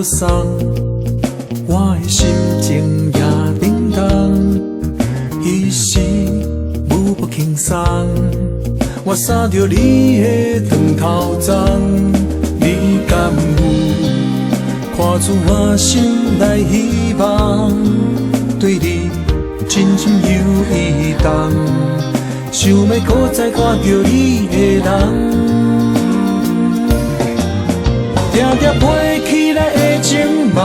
送，我的心情也沉重。彼时舞步轻松，我扫着你的长头鬃，你敢有看出我心内希望？对你真心有意动，想要搁再看着你的人。定定飞起来的情梦，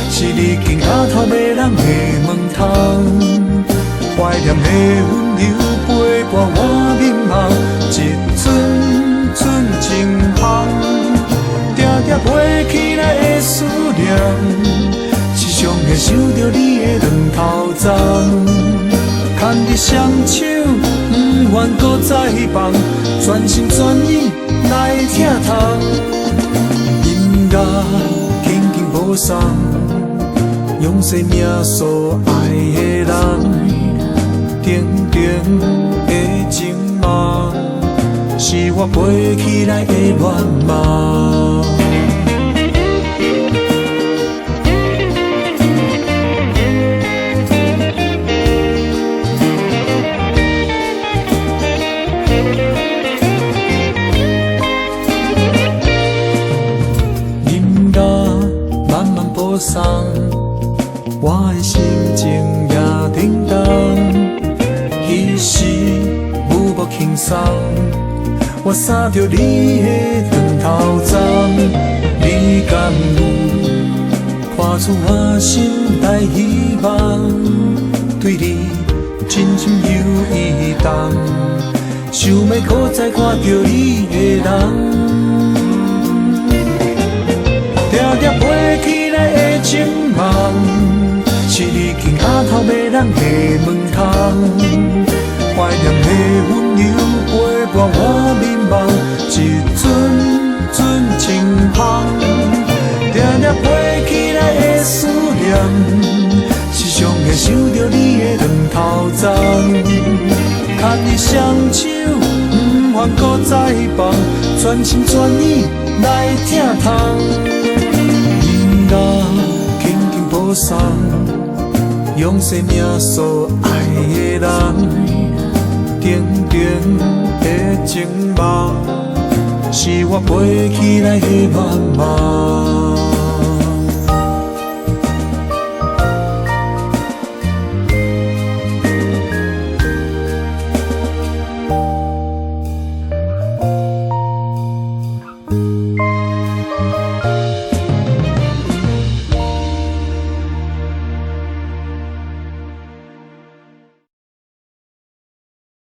是你紧额头迷人的问窗。怀念的温柔陪伴我眠梦，一寸寸情风。定定飞起来的思念，时常会想着你的两头鬃。牵你双手，不愿搁再放，全心全意来疼痛。音乐轻轻播送，用生命所爱的人。定定的情梦，是我飞起来的愿望。音乐慢慢播送，我的心情也沉重。彼时舞步轻松，我扫着你的长头鬃，你敢有看出我心内希望？对你真心有意动，想要搁再看着你的人。定定飞起来的情梦，是你紧额头迷人的问窗。怀念的温柔陪伴我眠梦，一寸寸情风。定定飞起来的思念，时常会想着你的两头鬃。牵你双手，不愿搁再放，全心全意来疼痛。音乐轻轻播送，用生命所爱的人。定定的情梦，是我飞起来的愿望。